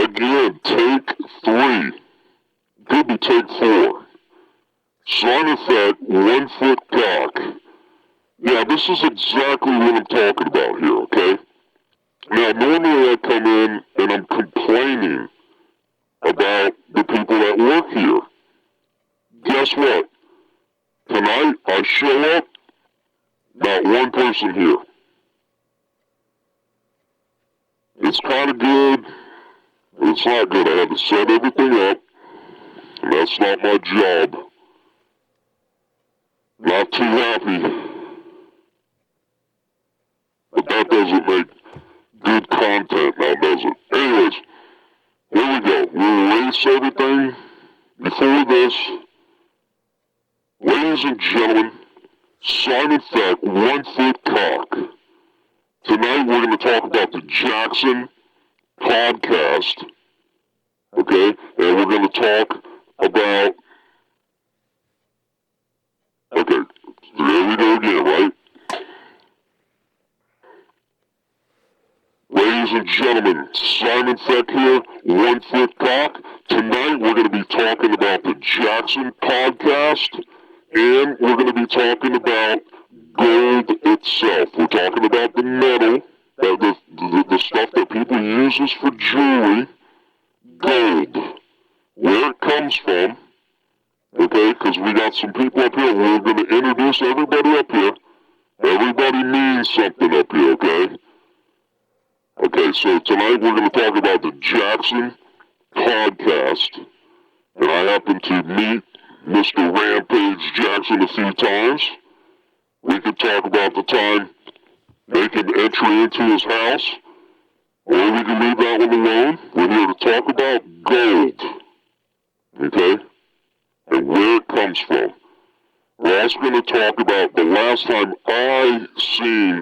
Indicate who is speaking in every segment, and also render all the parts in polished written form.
Speaker 1: again, take 3. Could be take 4. Side effect, 1 foot cock. Yeah, this is exactly what I'm talking about here, okay? Now, normally I come in and I'm complaining about the people that work here. Guess what? Tonight, I show up, not one person here. It's kind of good, but it's not good. I had to set everything up, and that's not my job. Not too happy. But that doesn't make good content now, does it? Anyways, here we go. We'll erase everything before this. Ladies and gentlemen, side effect, 1 foot cock. Tonight we're going to talk about the Jaxxon Podcast, okay? And we're going to talk about, okay, there we go again, right? Ladies and gentlemen, Simon Feck here, 1 foot cock. Tonight we're going to be talking about the Jaxxon Podcast, and we're going to be talking about gold itself. We're talking about the metal, the stuff that people uses for jewelry, gold, where it comes from, okay, because we got some people up here. We're going to introduce everybody up here. Everybody means something up here, okay? Okay, so tonight we're going to talk about the Jaxxon Podcast, and I happen to meet Mr. Rampage Jackson a few times. We could talk about the time making entry into his house, or we can leave that one alone. We're here to talk about gold, okay, and where it comes from. We're also going to talk about the last time I seen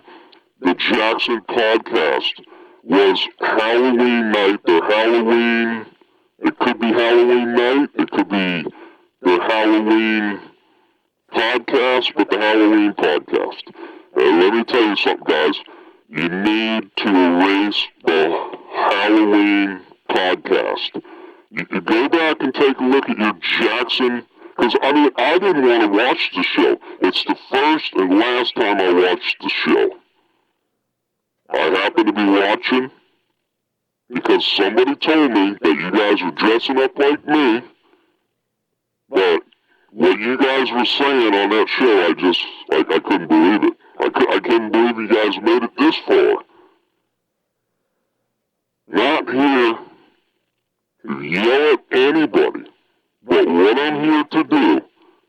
Speaker 1: the Jaxxon Podcast was Halloween night, the Halloween, it could be Halloween night, it could be the Halloween podcast, but the Halloween podcast. Let me tell you something, guys. You need to erase the Halloween podcast. You can go back and take a look at your Jaxxon, because, I mean, I didn't want to watch the show. It's the first and last time I watched the show. I happened to be watching because somebody told me that you guys were dressing up like me, but what you guys were saying on that show, I couldn't believe it. I couldn't believe you guys made it this far. Not here to yell at anybody, but what I'm here to do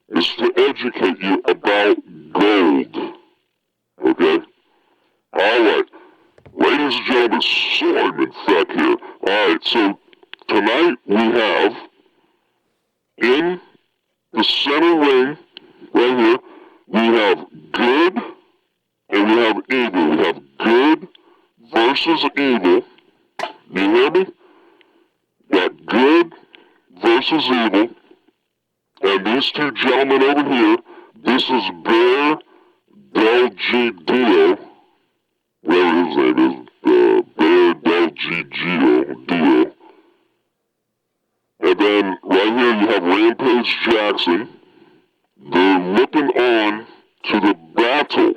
Speaker 1: is to educate you about gold. Okay? Alright. Ladies and gentlemen, Simon Feck here. Alright, so tonight we have in the center ring, right here, we have good and we have evil. We have good versus evil. You hear me? Got good versus evil. And these two gentlemen over here, this is Bear Del G Dio. Whatever his name is, Bear Del G Dio. And then right here you have Rampage Jackson. They're looking on to the battle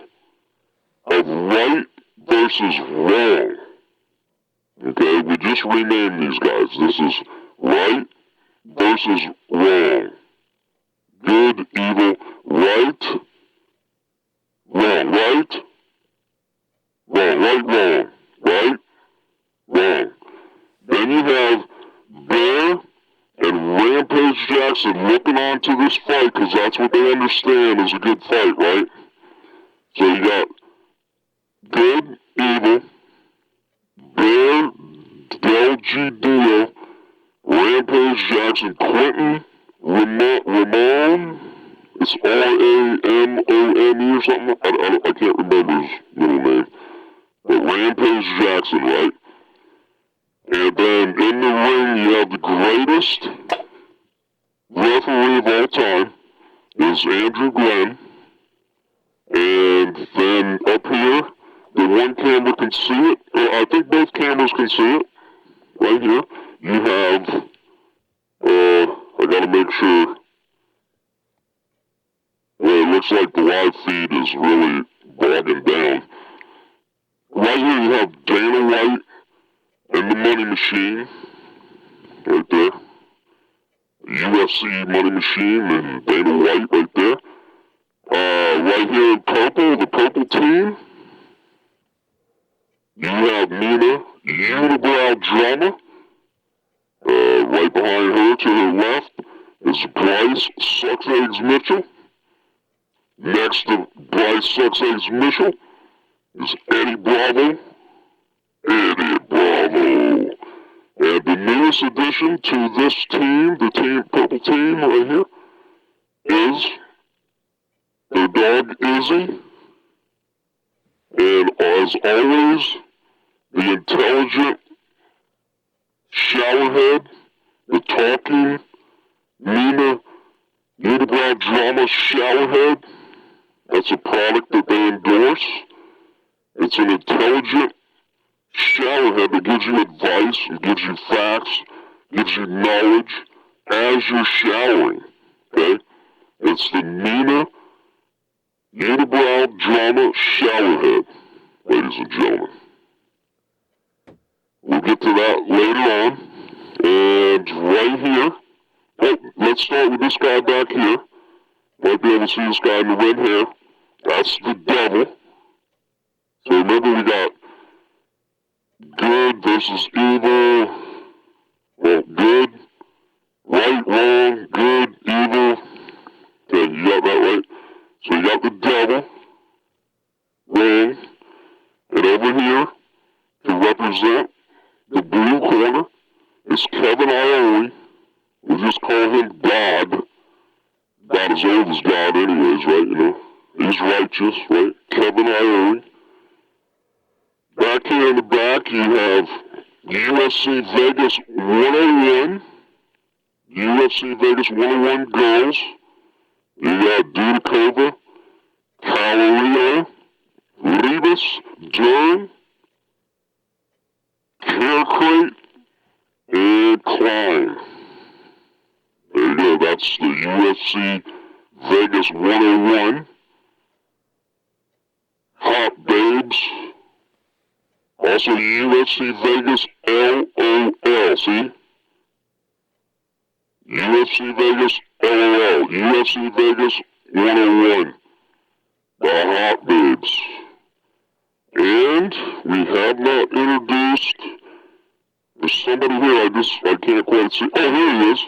Speaker 1: of right versus wrong. Okay, we just renamed these guys. This is right versus wrong. Good, evil, right, wrong, right, wrong, wrong. Then you have Bear and Rampage Jackson looking on to this fight, because that's what they understand is a good fight, right? So you got good, evil, Bear, Del G Dio, Rampage Jackson, Quentin, Ramon, it's R-A-M-O-N-E or something, I can't remember his middle name, but Rampage Jackson, right? And then in the ring you have the greatest referee of all time, is Andrew Glenn, and then up here, the one camera can see it, I think both cameras can see it, right here, you have, I gotta make sure, well, it looks like the live feed is really bogging down. Right here you have Dana White and the Money Machine, right there. UFC Money Machine and Dana White right there. Right here in purple, the purple team, you have Nina Unibrow Drama. Right behind her to her left is Bryce Sucks Eggs Mitchell. Next to Bryce Sucks Eggs Mitchell is Eddie Bravo. Eddie Bravo. And the newest addition to this team, the team purple team right here, is their dog Izzy. And as always, the intelligent showerhead, the talking Nina Unibrow Drama showerhead. That's a product that they endorse. It's an intelligent showerhead that gives you advice, and gives you facts, gives you knowledge as you're showering. Okay? It's the Nina Unibrow Drama showerhead, ladies and gentlemen. We'll get to that later on. And right here, let's start with this guy back here. Might be able to see this guy in the red hair. That's the devil. So remember, we got good versus evil. Well, good, right, wrong, good, evil. Okay, you got that right. So you got the devil, wrong, and over here to represent the blue corner is Kevin Ione. We'll just call him God. About as old as God anyways, right, you know? He's righteous, right? Kevin Ione. Back here in the back, you have UFC Vegas 101. UFC Vegas 101 girls. You got Dudakova, Caloria, Ribas, Dern, Carricrate, and Klein. There you go, that's the UFC Vegas 101. Hot Babes. Also UFC Vegas LOL, see? UFC Vegas LOL. UFC Vegas 101. The Hot Babes. And we have not introduced, there's somebody here I can't quite see. Oh, here he is.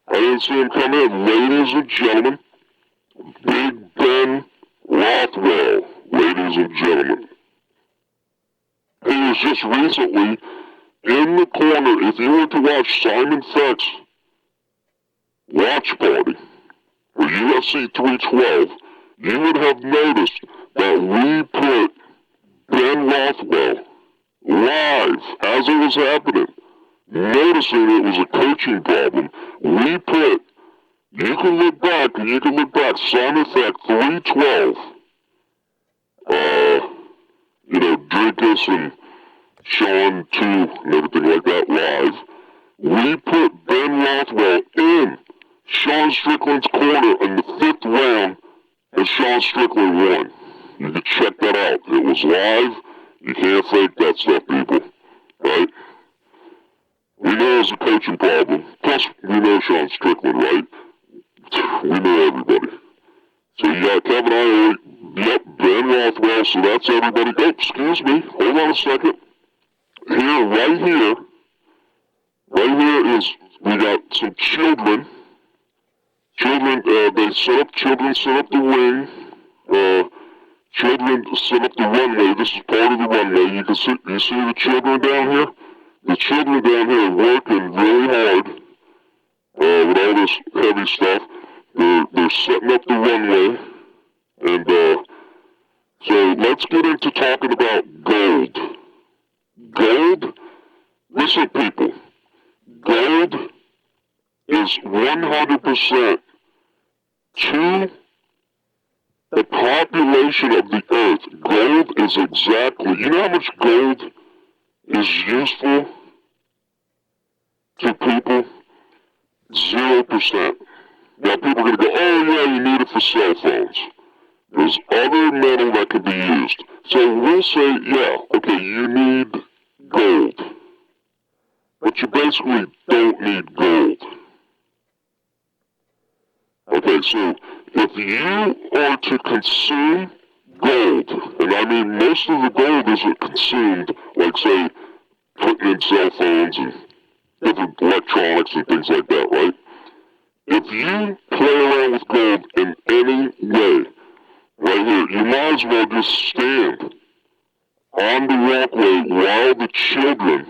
Speaker 1: I didn't see him come in. Ladies and gentlemen, Big Ben Rothwell, ladies and gentlemen. He was just recently in the corner. If you were to watch Simon Feck's watch party for UFC 312, you would have noticed that we put Ben Rothwell live as it was happening. Noticing it was a coaching problem, we put, you can look back, Simon Feck 312, Drinkus and Sean 2 and everything like that live. We put Ben Rothwell in Sean Strickland's corner in the 5th round, and Sean Strickland won. You can check that out. It was live. You can't fake that stuff, people. Right? We know it's a coaching problem. Plus, we know Sean Strickland, right? We know everybody. So you got Kevin Ione, yep, Ben Rothwell, so that's everybody. Oh, excuse me, hold on a second. Right here is, we got some children. Children set up the ring. Children set up the runway. This is part of the runway. You see the children down here? The children down here are working really hard with all this heavy stuff. They're setting up the runway. And so let's get into talking about gold. Gold, listen people, gold is 100% to the population of the earth. Gold is exactly, you know how much gold is useful to people? 0%. Now people are going to go, oh yeah, you need it for cell phones. There's other metal that could be used. So we'll say, yeah, okay, you need gold. But you basically don't need gold. Okay, so if you are to consume gold, and I mean most of the gold isn't consumed, like say, putting in cell phones and different electronics and things like that, right? If you play around with gold in any way, right here, you might as well just stand on the walkway while the children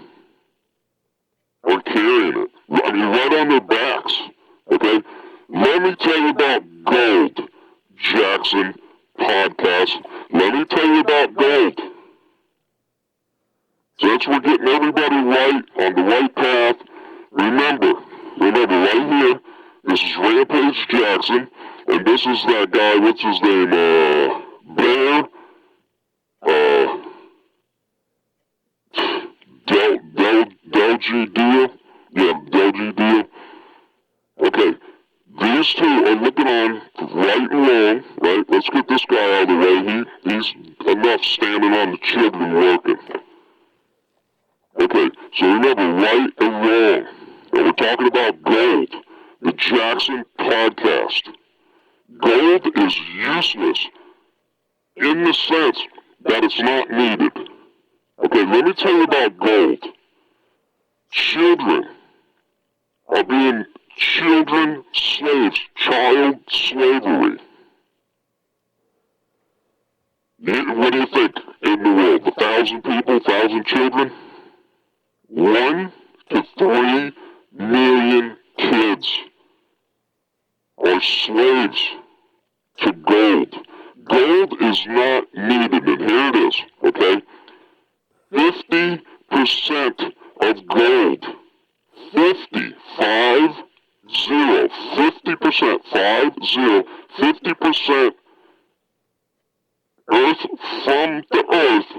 Speaker 1: are carrying it. I mean, right on their backs, okay? Let me tell you about gold, Jaxxon Podcast. Let me tell you about gold. Since we're getting everybody right on the right path, remember right here, this is Rampage Jackson, and this is that guy, what's his name, Bear, Del G Deal? Yeah, Del G Deal. Okay, these two are looking on right and wrong, right? Let's get this guy out of the way. He's enough standing on the children working. Okay, so remember, right and wrong. And we're talking about gold, the Jaxxon Podcast. Gold is useless in the sense that it's not needed. Okay, let me tell you about gold. Children are being children slaves, child slavery. What do you think in the world? 1,000 people, 1,000 children? 1 to 3 million kids are slaves to gold. Gold is not needed, and here it is, okay? 50% of gold, 50%, 50% earth from the earth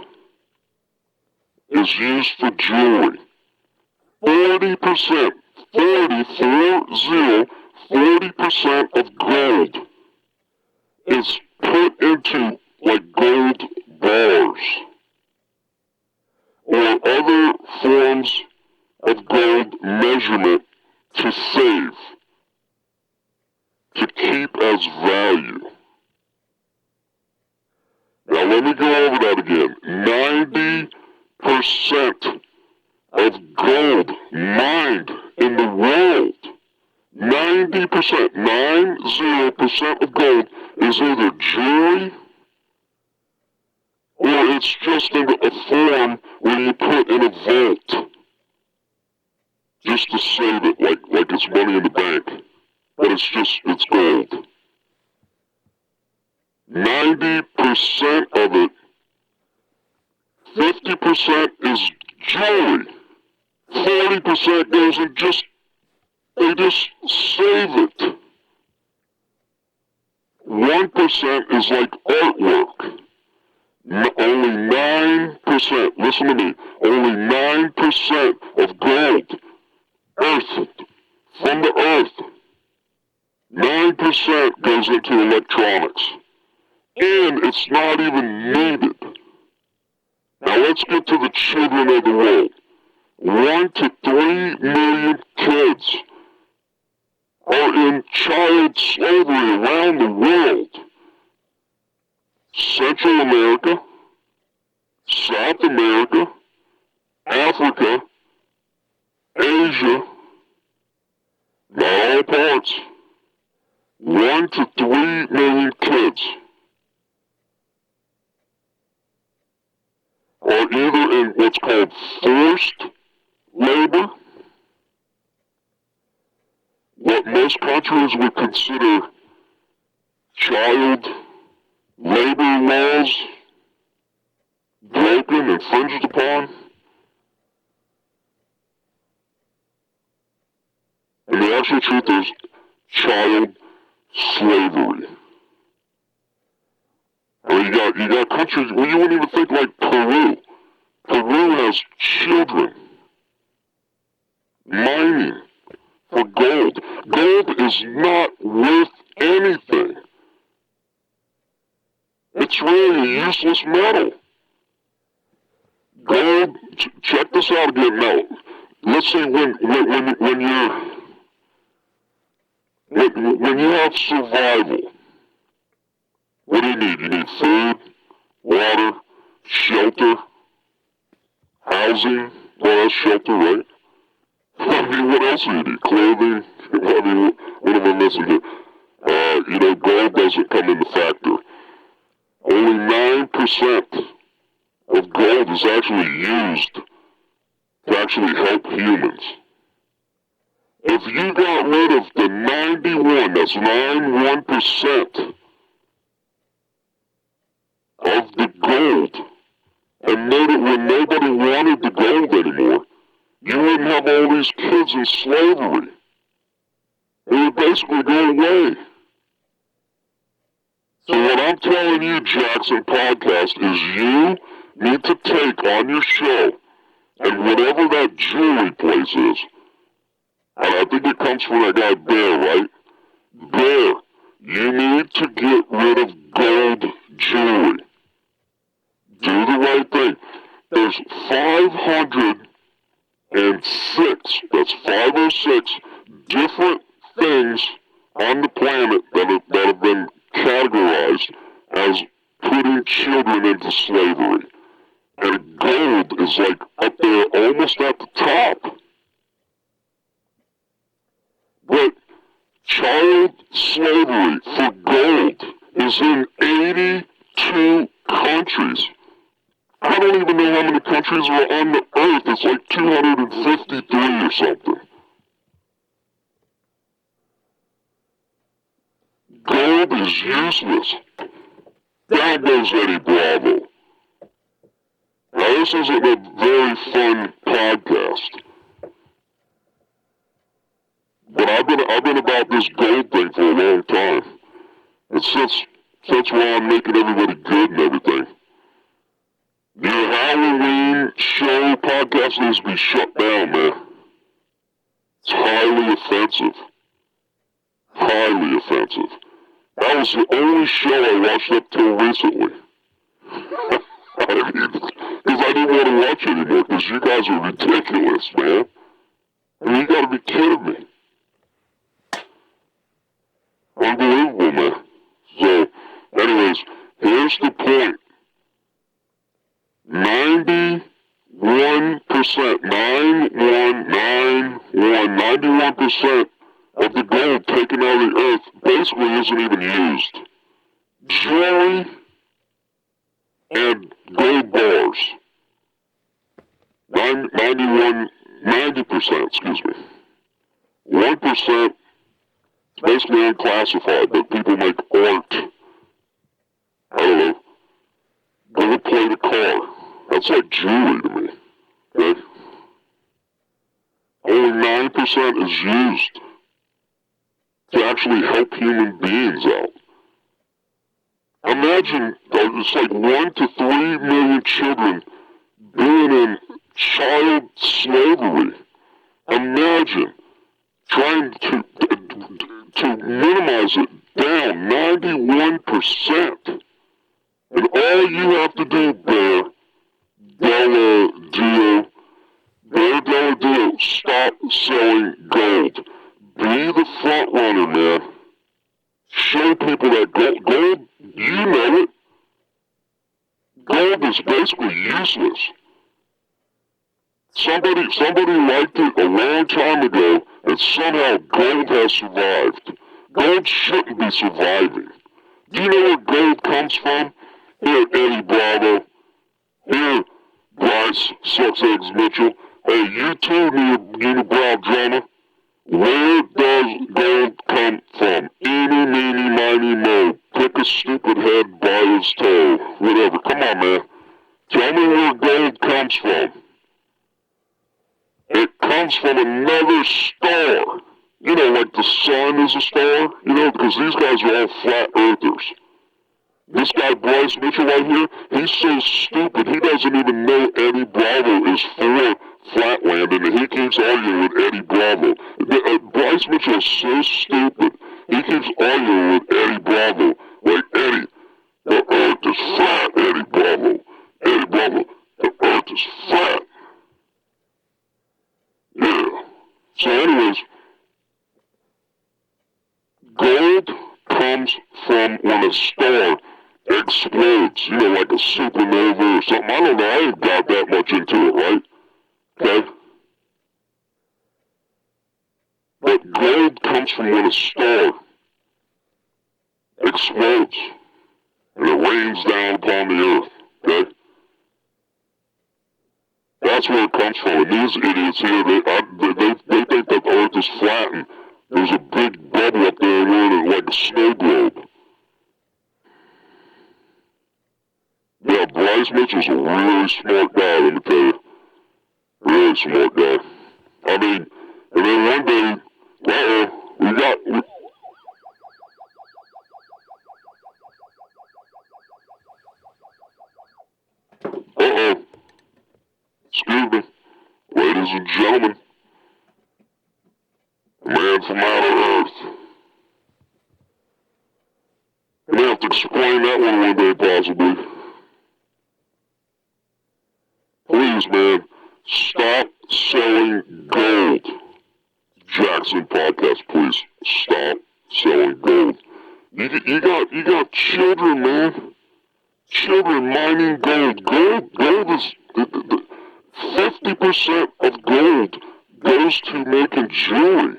Speaker 1: is used for jewelry. 40%, 40% of gold is put into like gold bars or other forms of gold measurement to save, to keep as value. Now let me go over that again. 90% of gold mined in the world, 90%, 90% of gold is either jewelry or it's just in a form where you put in a vault just to save it, like it's money in the bank. But it's gold. 90% of it, 50% is jewelry. 40% goes in they just save it. 1% is like artwork. Only 9%, listen to me, only 9% of gold, earth, from the earth, 9% goes into electronics. And it's not even needed. Now let's get to the children of the world. 1 to 3 million kids are in child slavery around the world. Central America, South America, Africa, Asia, not all parts. 1 to 3 million kids are either in what's called forced labor, what most countries would consider child labor laws broken, infringed upon. And the actual truth is child slavery. I mean, you got countries where you wouldn't even think like Peru. Peru has children mining for gold. Gold is not worth anything. It's really a useless metal. Gold, check this out again now. Let's say when you have survival, what do you need? You need food, water, shelter, housing. Well, that's shelter, right? I mean, what else do you need? Clothing? I mean, what am I missing here? Gold doesn't come into factor. Only 9% of gold is actually used to actually help humans. If you got rid of the 91, that's 91% of the gold, and made it when nobody wanted the gold anymore, you wouldn't have all these kids in slavery. It would basically go away. So what I'm telling you, Jaxxon Podcast, is you need to take on your show, and whatever that jewelry place is, and I think it comes from that guy Bear, right? Bear, you need to get rid of gold jewelry. Do the right thing. There's 506, that's 506 different things on the planet that have been categorized as putting children into slavery. And gold is like up there almost at the top. But child slavery for gold is in 82 countries. I don't even know how many countries are on the earth. It's like 253 or something. Gold is useless. There goes Eddie Bravo. Now, this isn't a very fun podcast. But I've been about this gold thing for a long time. And since why I'm making everybody good and everything. Your Halloween show podcast needs to be shut down, man. It's highly offensive. Highly offensive. That was the only show I watched up till recently. I mean, because I didn't want to watch it anymore, because you guys are ridiculous, man. I mean, you gotta be kidding me. Unbelievable, man. So, anyways, here's the point. 91%, 91% of the gold taken out of the earth basically isn't even used. Jewelry and gold bars. 90%, excuse me. 1% is basically unclassified, but people make art. I don't know. Gold plate a car. That's like jewelry to me. Okay? Only 9% is used to actually help human beings out. Imagine it's like 1 to 3 million children being in child slavery. Imagine trying to minimize it down 91%. And all you have to do, Bear Della Dio, stop selling gold. Be the front runner, man. Show people that gold, you know it. Gold is basically useless. Somebody liked it a long time ago, and somehow gold has survived. Gold shouldn't be surviving. Do you know where gold comes from? Here, Eddie Bravo. Here, Bryce Mitchell. Hey, you too, unibrow drummer. Where does gold come from? Eeny, meeny, miny, mo. Pick a stupid head by his toe. Whatever. Come on, man. Tell me where gold comes from. It comes from another star. You know, like the sun is a star. You know, because these guys are all flat earthers. This guy, Bryce Mitchell right here, he's so stupid, he doesn't even know Eddie Bravo is for flatland, and he keeps arguing with Eddie is so stupid. He keeps arguing with Eddie Bravo. Like, Eddie, the earth is flat, Eddie Bravo. Eddie Bravo, the earth is flat. Yeah. So anyways, gold comes from when a star explodes, like a supernova or something. I don't know, I ain't got that much into it, right? Okay? But gold comes from when a star explodes and it rains down upon the earth, okay? That's where it comes from. And these idiots here, they think that the earth is flat and there's a big bubble up there and we're in like a snow globe. Yeah, Bryce Mitchell's a really smart guy, let me tell you. Really smart guy. I mean, and then one day, we got... Excuse me, ladies and gentlemen, a man from outer earth. I'm gonna have to explain that one day, possibly. Please, man, stop selling gold. Jaxxon Podcast, please stop selling gold. You got children, man. Children mining gold. Gold is 50% of gold goes to making jewelry.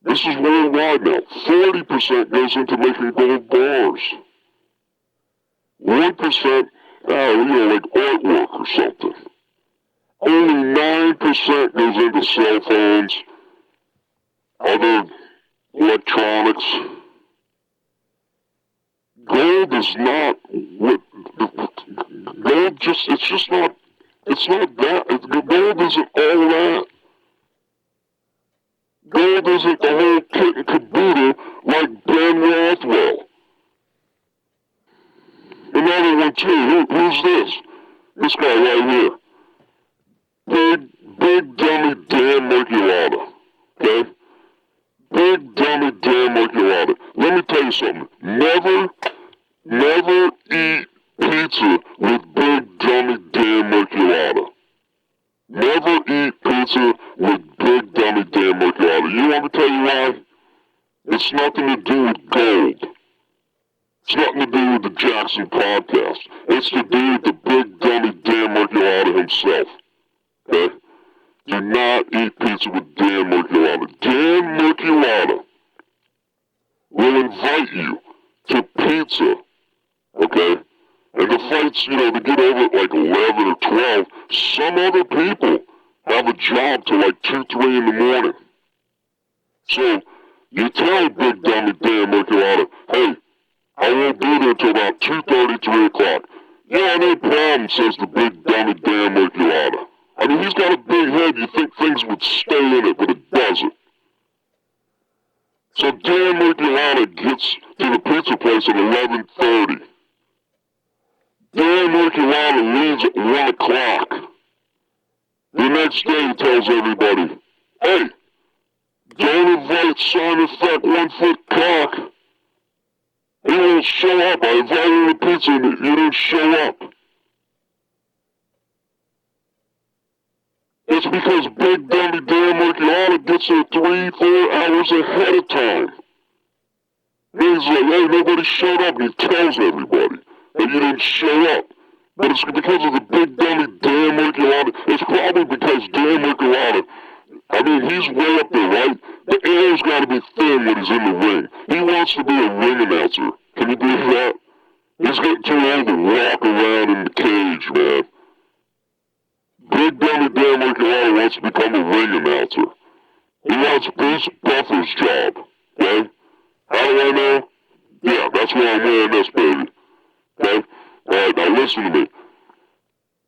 Speaker 1: This is worldwide now. 40% goes into making gold bars. 1%, like artwork or something. Only 9% goes into cell phones, other electronics. Gold is not what, gold just, it's not that. Gold isn't all that. Gold isn't the whole kit and caboodle like Ben Rothwell. Another one too, who's this? This guy right here. Big dummy Dan Miragliotta. Okay? Big dummy Dan Miragliotta. Let me tell you something. Never eat pizza with big dummy Dan Miragliotta. Never eat pizza with big dummy Dan Miragliotta. You want me to tell you why? It's nothing to do with gold. It's nothing to do with the Jaxxon Podcast. It's to do with the big dummy Dan Miragliotta himself. Okay? Do not eat pizza with Dan Miragliotta. Dan Miragliotta will invite you to pizza. Okay? And the fights, to get over at like 11 or 12, some other people have a job till like 2, 3 in the morning. So, you tell Big Dummy Dan Miragliotta, hey, I won't be there till about 2:30, 3 o'clock. Yeah, no problem, says the Big Dummy Dan Miragliotta. I mean, he's got a big head. You think things would stay in it, but it doesn't. So Dan Miragliotta gets to the pizza place at 11:30. Dan Miragliotta leaves at 1 o'clock. The next day he tells everybody, hey, don't invite Simon Fat 1-foot cock. He won't show up. I invited him to pizza and he didn't show up. It's because Big Dummy Dan Miragliotta gets there 3-4 hours ahead of time. And he's like, hey, nobody showed up, and he tells everybody that you didn't show up. But it's because of the Big Dummy Dan Miragliotta. It's probably because Dan Miragliotta, I mean, he's way up there, right? The air's got to be thin when he's in the ring. He wants to be a ring announcer. Can you believe that? He's getting too old to walk around in the cage, man. Big Dummy Dan Miragliotta wants to become a ring announcer. He wants Bruce Buffer's job, okay? How do I know? Yeah, that's why I'm wearing this, baby. Okay? Alright, now listen to me.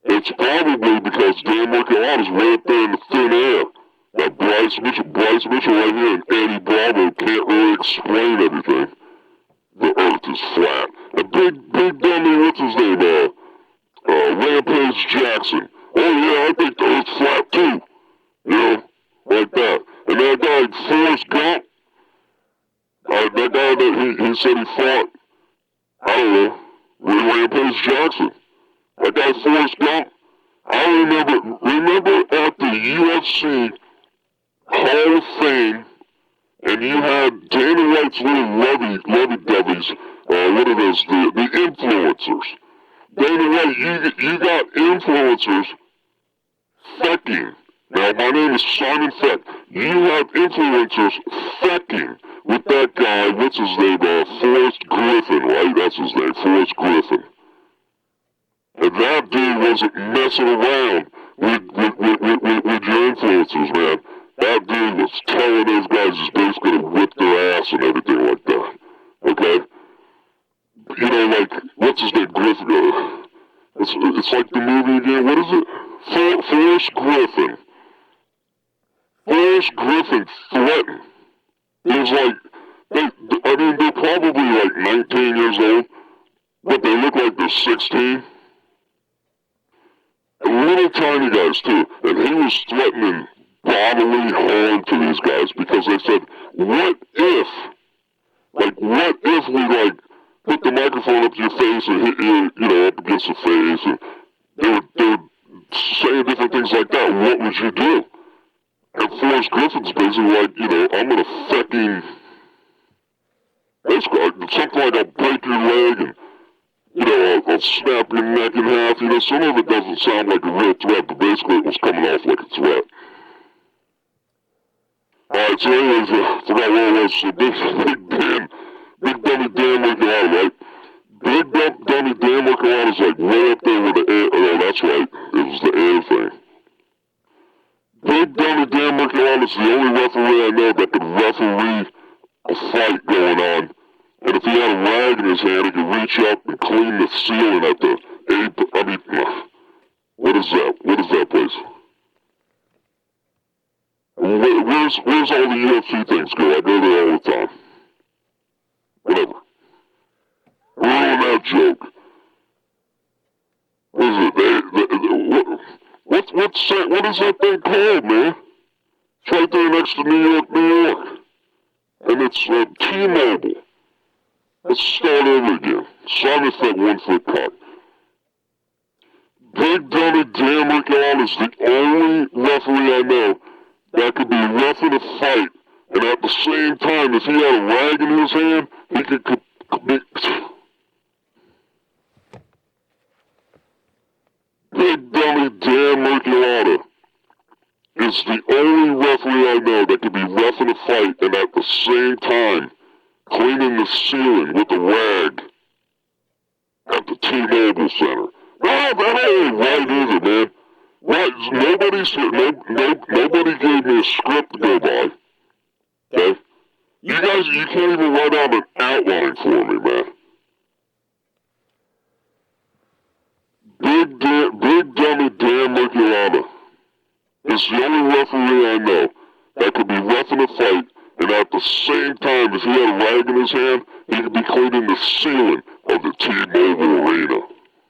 Speaker 1: It's probably because Dan Miragliotta's way up there in the thin air. Like Bryce Mitchell right here, and Eddie Bravo can't really explain everything. The earth is flat. And Big Dummy, what's his name? Rampage Jackson. Oh yeah, I think the earth's flat too. Like that. And that guy like Forrest Gump. That guy that he said he fought, I don't know, Rampage Jackson. That guy Forrest Gump. I remember at the UFC Hall of Fame, and you had Dana White's little lovey-doveys, what are those, the influencers. Dana White, you got influencers fecking. Now, my name is Simon Feck. You have influencers fecking with that guy, what's his name, Forrest Griffin, right? That's his name, Forrest Griffin. And that dude wasn't messing around with your influencers, man. That dude was telling those guys he's basically gonna whip their ass and everything like that. Okay? You know, like, what's his name, Griffin? It's like the movie again, what is it? Forrest Griffin. Forrest Griffin threatened. It was like, they're probably like 19 years old, but they look like they're 16. And little tiny guys too. And he was threatening bodily harm to these guys because they said, what if we like put the microphone up to your face and hit you, you know, up against the face, and they were saying different things like that. What would you do? And Forrest Griffin's basically like, you know, I'm gonna fucking, basically, something like I'll break your leg and, you know, I'll snap your neck in half. You know, some of it doesn't sound like a real threat, but basically it was coming off like a threat. Alright, so anyways, I forgot what it was. So Big Dummy Dan Miragliotta, right? Big Dummy Dan Miragliotta's like way up there with the air. Oh, that's right. It was the air thing. Big Dummy Dan Miragliotta's the only referee I know that could referee a fight going on. And if he had a rag in his hand, he could reach up and clean the ceiling at the what is that? What is that place? Where's all the UFC things go? I go there all the time. Whatever. Ruin that joke. What is it? What is that thing called, man? It's right there next to New York. And it's T-Mobile. Let's start over again. Simon Feck, 1 foot cock. Big Dummy Dan Miragliotta is the only referee I know that could be reffing a fight, and at the same time, if he had a rag in his hand, he could Big Dummy Dan Miragliotta is the only referee I know that could be reffing a fight, and at the same time, cleaning the ceiling with a rag at the T-Mobile Center. No, that ain't right either, man. Right, nobody gave me a script to go by. Okay? You guys, you can't even write out an outline for me, man. Big Dummy Dan Miragliotta is the only referee I know that could be reffing a fight, and at the same time, if he had a rag in his hand, he could be cleaning the ceiling of the T-Mobile Arena.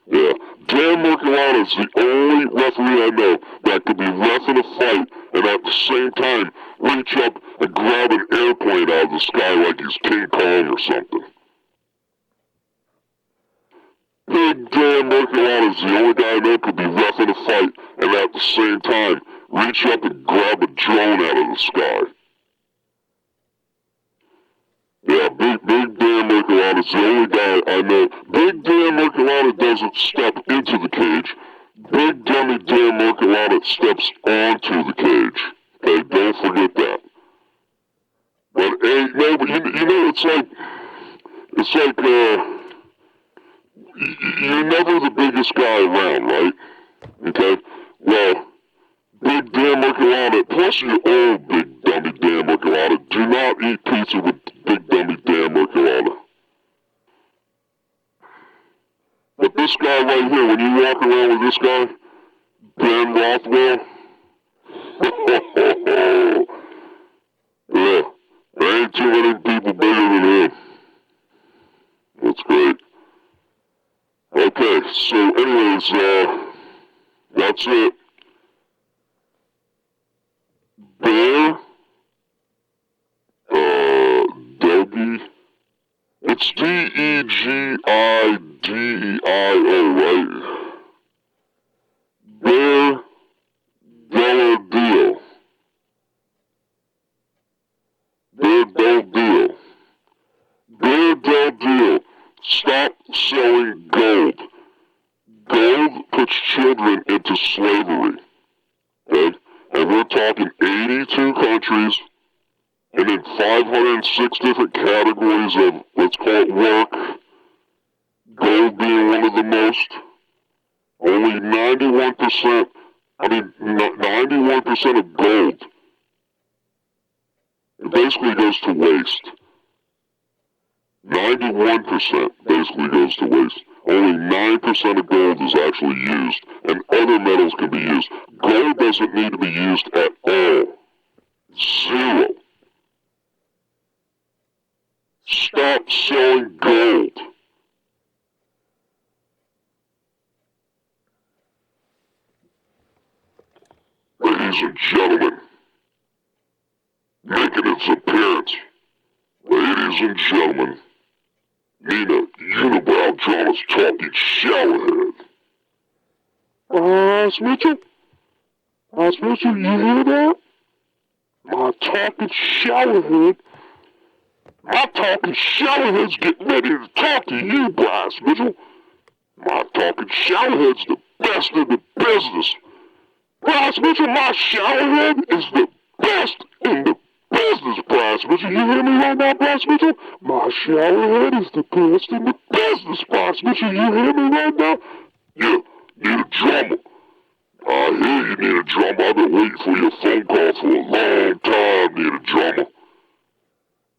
Speaker 1: Yeah, Dan Miragliotta is the only referee I know that could be reffing a fight and at the same time reach up and grab an airplane out of the sky like he's King Kong or something. Big Dan Miragliotta is the only guy I know that could be reffing a fight and at the same time reach up and grab a drone out of the sky. Yeah, Big Dan Miragliotta is the only guy I know. Big Dan Miragliotta doesn't step into the cage. Big Dummy Dan Miragliotta steps onto the cage. Okay, don't forget that. But no, but you know, it's like, you're never the biggest guy around, right? Okay? Well, Big Dan Miragliotta, plus you're old, Big Dummy Dan Miragliotta, do not eat pizza with Big Dummy Dan Miragliotta. But this guy right here, when you walk around with this guy, Ben Rothwell, yeah, there ain't too many people bigger than him. That's great. Okay, so anyways, that's it. Bear Degidio, right? Bear Del Deal. Bear Del Deal. Bear Del Deal. Stop selling gold. Gold puts children into slavery. Okay? And we're talking 82 countries, and then 506 different categories of, let's call it work. Gold being one of the most. Only 91% of gold, it basically goes to waste. 91% basically goes to waste. Only 9% of gold is actually used, and other metals can be used. Gold doesn't need to be used at all. Zero. Stop selling gold. Ladies and gentlemen, making its appearance, ladies and gentlemen, Nina Unibrow Jonas talking showerhead. Bryce Mitchell? Bryce Mitchell, you hear that? My talking showerhead. My talking showerhead's getting ready to talk to you, Bryce Mitchell. My talking showerhead's the best in the business. Bryce Mitchell, my showerhead is the best in the business, Bryce Mitchell. You hear me right now, Bryce Mitchell? My showerhead is the best in the business, Bryce Mitchell. You hear me right now? Yeah, need a drummer. I hear you need a drummer. I've been waiting for your phone call for a long time. Need a drummer.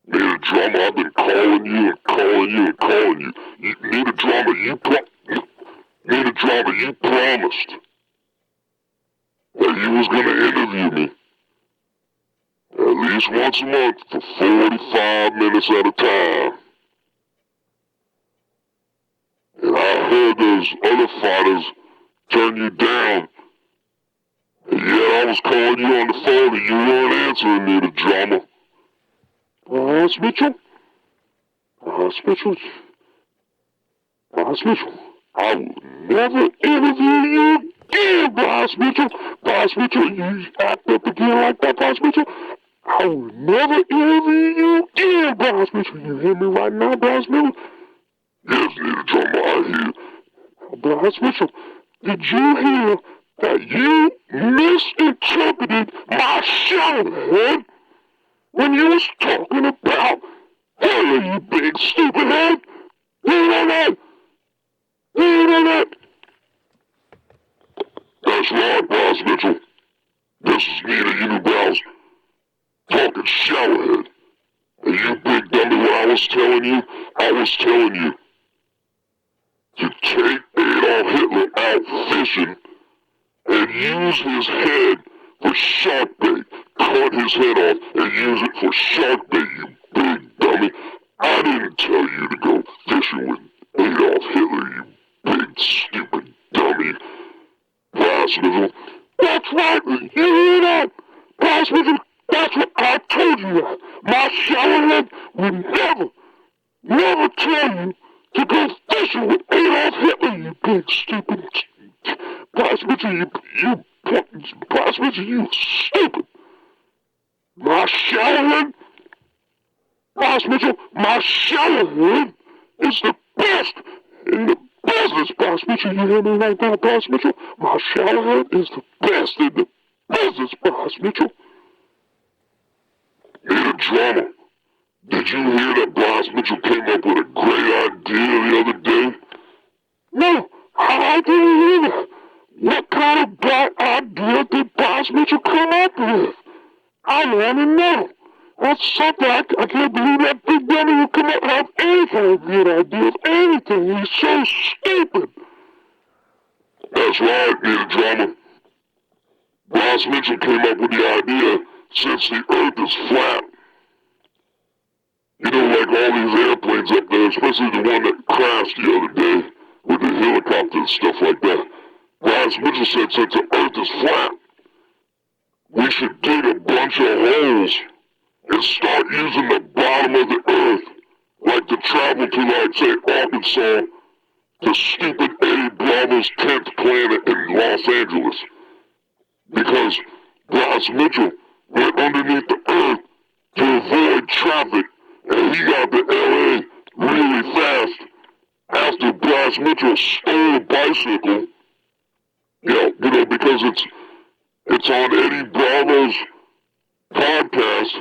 Speaker 1: Need a drummer. I've been calling you and calling you and calling you. You need a drummer. Need a drummer. You promised that you was going to interview me at least once a month for 45 minutes at a time. And I heard those other fighters turn you down. And yeah, I was calling you on the phone and you weren't answering me, the drama. Bryce Mitchell? Bryce Mitchell? Bryce Mitchell? I will never interview you again, Bryce Mitchell. Bryce Mitchell, you act up again like that, Bryce Mitchell. I will never interview you again, Bryce Mitchell. You hear me right now, Bryce Mitchell? Yes, need a drummer, I hear. Bryce Mitchell, did you hear that you misinterpreted my showerhead when you was talking about Hitler, you big stupid head? You know that? You know that? That's right, Bryce Mitchell. This is Nina Unibrow's talking showerhead. And you big dummy, what I was telling you to take Adolf Hitler out fishing and use his head for shark bait. Cut his head off and use it for shark bait, you big dummy. I didn't tell you to go fishing with Adolf Hitler, you big stupid dummy. Bryce Mitchell. That's right, you hear that? Bryce Mitchell, that's what I told you that. My showerhead would never tell you to go fishing with Adolf Hitler, you big stupid. Bryce Mitchell, Bryce Mitchell, you stupid. My showerhead, Bryce Mitchell, my showerhead is the best in the business, Bryce Mitchell. You hear me right now, Bryce Mitchell? My showerhead is the best in the business, Bryce Mitchell. Need a drummer. Did you hear that Bryce Mitchell came up with a great idea the other day? No, I didn't hear that. What kind of bright idea did Bryce Mitchell come up with? I want to know. That's something I can't believe that big dummy would come up with any kind of good idea of anything. He's so stupid. That's right, need a drummer. Bryce Mitchell came up with the idea since the earth is flat. You know, like all these airplanes up there, especially the one that crashed the other day with the helicopter and stuff like that. Bryce Mitchell said since the earth is flat, we should dig a bunch of holes and start using the bottom of the earth like to travel to, like, say, Arkansas, to stupid Eddie Bravo's 10th planet in Los Angeles. Because Bryce Mitchell went underneath the earth to avoid traffic, and he got to LA really fast after Bryce Mitchell stole a bicycle. Because it's on Eddie Bravo's podcast.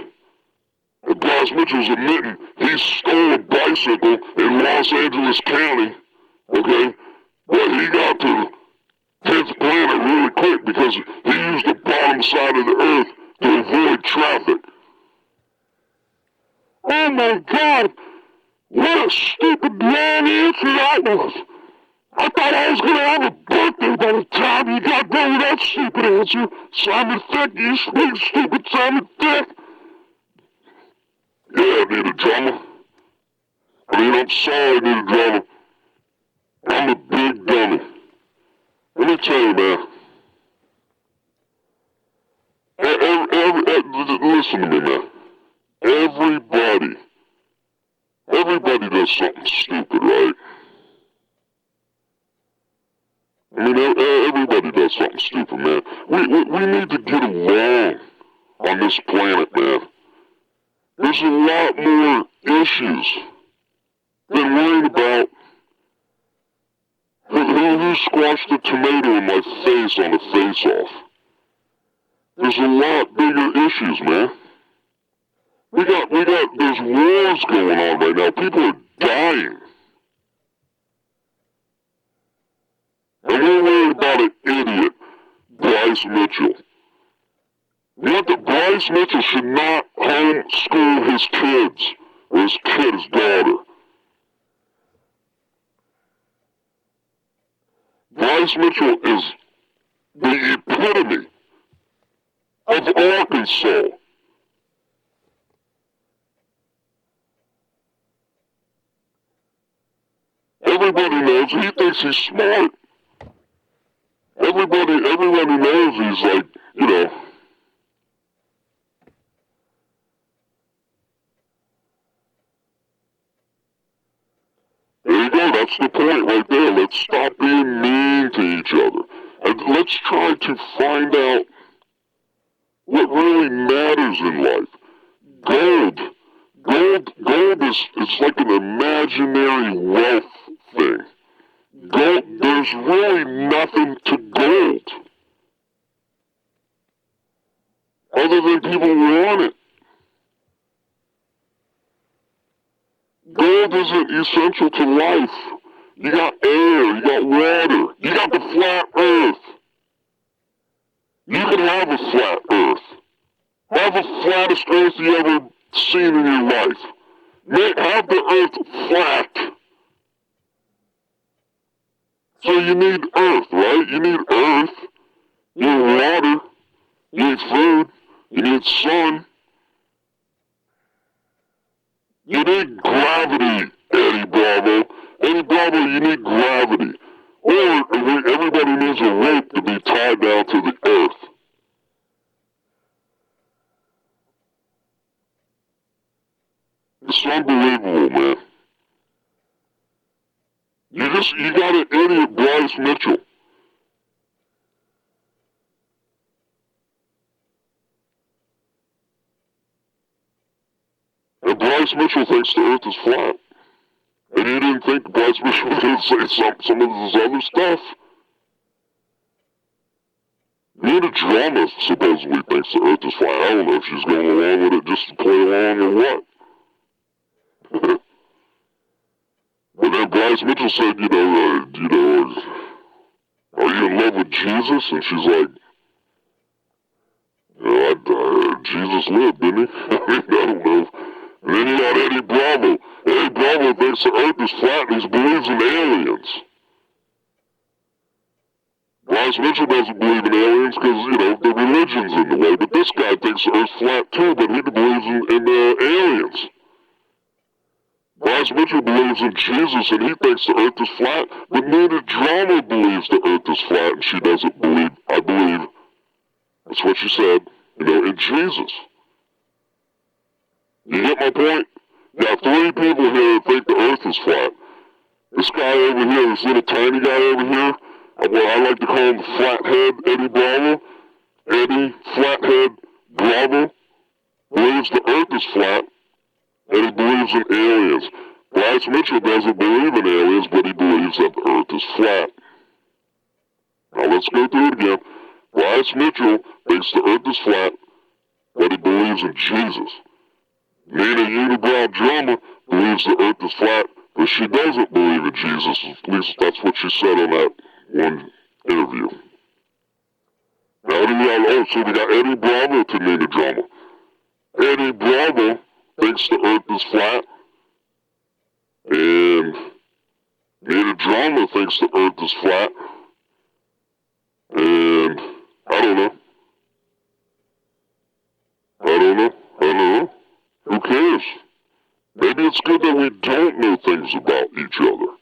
Speaker 1: And Bryce Mitchell's admitting he stole a bicycle in Los Angeles County, okay? But he got to 10th planet really quick because he used the bottom side of the earth to avoid traffic. Oh my God! What a stupid long answer that was! I thought I was gonna have a birthday by the time you got done with that stupid answer. Simon Thick, you big stupid Simon Thick! Yeah, I need a drama. I'm sorry I need a drama. I'm a big dummy. Let me tell you, man. Listen to me, man. Everybody does something stupid, right? Everybody does something stupid, man. We need to get along on this planet, man. There's a lot more issues than worrying about who squashed a tomato in my face on a face-off. There's a lot bigger issues, man. There's wars going on right now. People are dying. And we're worried about an idiot, Bryce Mitchell. Bryce Mitchell should not homeschool his kids, or his kid's daughter. Bryce Mitchell is the epitome of Arkansas. Everybody knows he thinks he's smart. Everybody knows he's like, There you go, that's the point right there. Let's stop being mean to each other. And let's try to find out what really matters in life. Gold is like an imaginary wealth thing. There's really nothing to gold. Other than people want it. Gold isn't essential to life. You got air, you got water, you got the flat earth. You can have a flat earth. Have the flattest earth you ever seen in your life. Have the earth flat. So you need earth, right? You need earth, you need water, you need food, you need sun. You need gravity, Eddie Bravo. Eddie Bravo, you need gravity. Or everybody needs a rope to be tied down to the earth. It's unbelievable, man. You got an idiot Bryce Mitchell. And Bryce Mitchell thinks the earth is flat. And you didn't think Bryce Mitchell was going to say some of this other stuff? Nina Drama supposedly thinks the earth is flat. I don't know if she's going along with it just to play along or what. But then Bryce Mitchell said, are you in love with Jesus? And she's like, Jesus lived, didn't he? I don't know. And then you got Eddie Bravo. Eddie Bravo thinks the earth is flat and he believes in aliens. Bryce Mitchell doesn't believe in aliens because, the religion's in the way. But this guy thinks the earth's flat too, but he believes in aliens. Bryce Mitchell believes in Jesus and he thinks the earth is flat, but Nina Drama believes the earth is flat and she doesn't believe, I believe, that's what she said, in Jesus. You get my point? Got 3 people here that think the earth is flat. This guy over here, this little tiny guy over here, what I like to call him the flathead Eddie Bravo. Eddie Flathead Bravo believes the earth is flat, and he believes in aliens. Bryce Mitchell doesn't believe in aliens, but he believes that the earth is flat. Now let's go through it again. Bryce Mitchell thinks the earth is flat, but he believes in Jesus. Nina Unibrow Drama believes the earth is flat, but she doesn't believe in Jesus. At least that's what she said on that one interview. Now what do we got? Oh, so we got Eddie Bravo to Nina Drama. Eddie Bravo thinks the earth is flat, and Nina Drama thinks the earth is flat, and I don't know. Who cares? Maybe it's good that we don't know things about each other.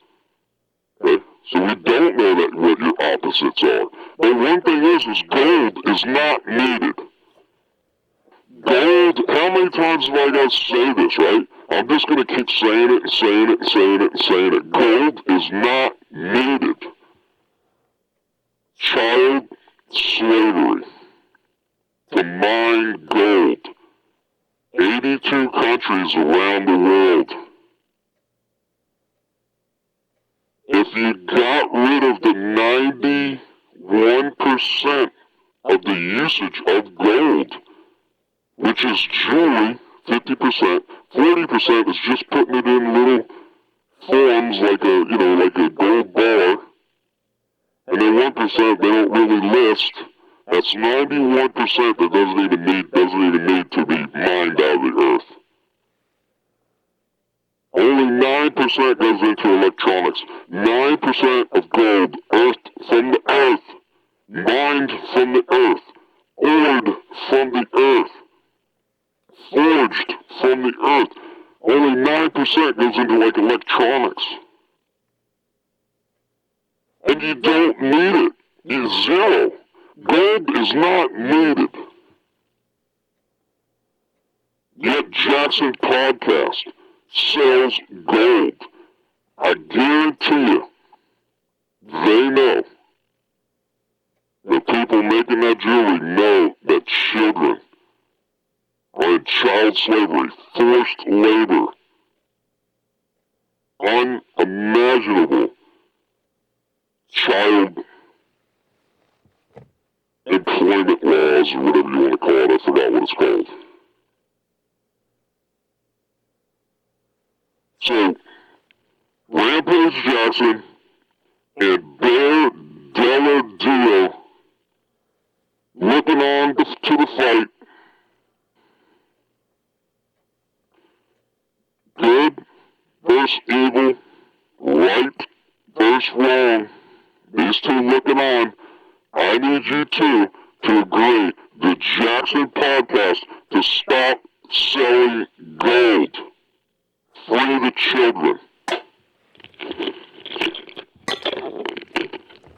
Speaker 1: Okay? So we don't know that what your opposites are. But one thing is gold is not needed. Gold, how many times have I got to say this, right? I'm just going to keep saying it and saying it and saying it and saying it. Gold is not needed. Child slavery to mine gold. 82 countries around the world. If you got rid of the 91% of the usage of gold, which is jewelry, 50%, 40% is just putting it in little forms like a gold bar, and then 1% they don't really list. That's 91% that doesn't even need to be mined out of the earth. Only 9% goes into electronics. 9% of gold, earthed from the earth, mined from the earth, ored from the earth, forged from the earth. Only 9% goes into like electronics. And you don't need it. You zero. Gold is not needed. Yet Jaxxon Podcast sells gold. I guarantee you, they know. The people making that jewelry know that children are in child slavery, forced labor, unimaginable child employment laws, or whatever you want to call it. I forgot what it's called. So, Rampage Jackson and Bear Della Dio looking on to the fight. Good versus evil, right versus wrong. These two looking on. I need you two to agree, the Jaxxon Podcast, to stop selling gold. Free the children.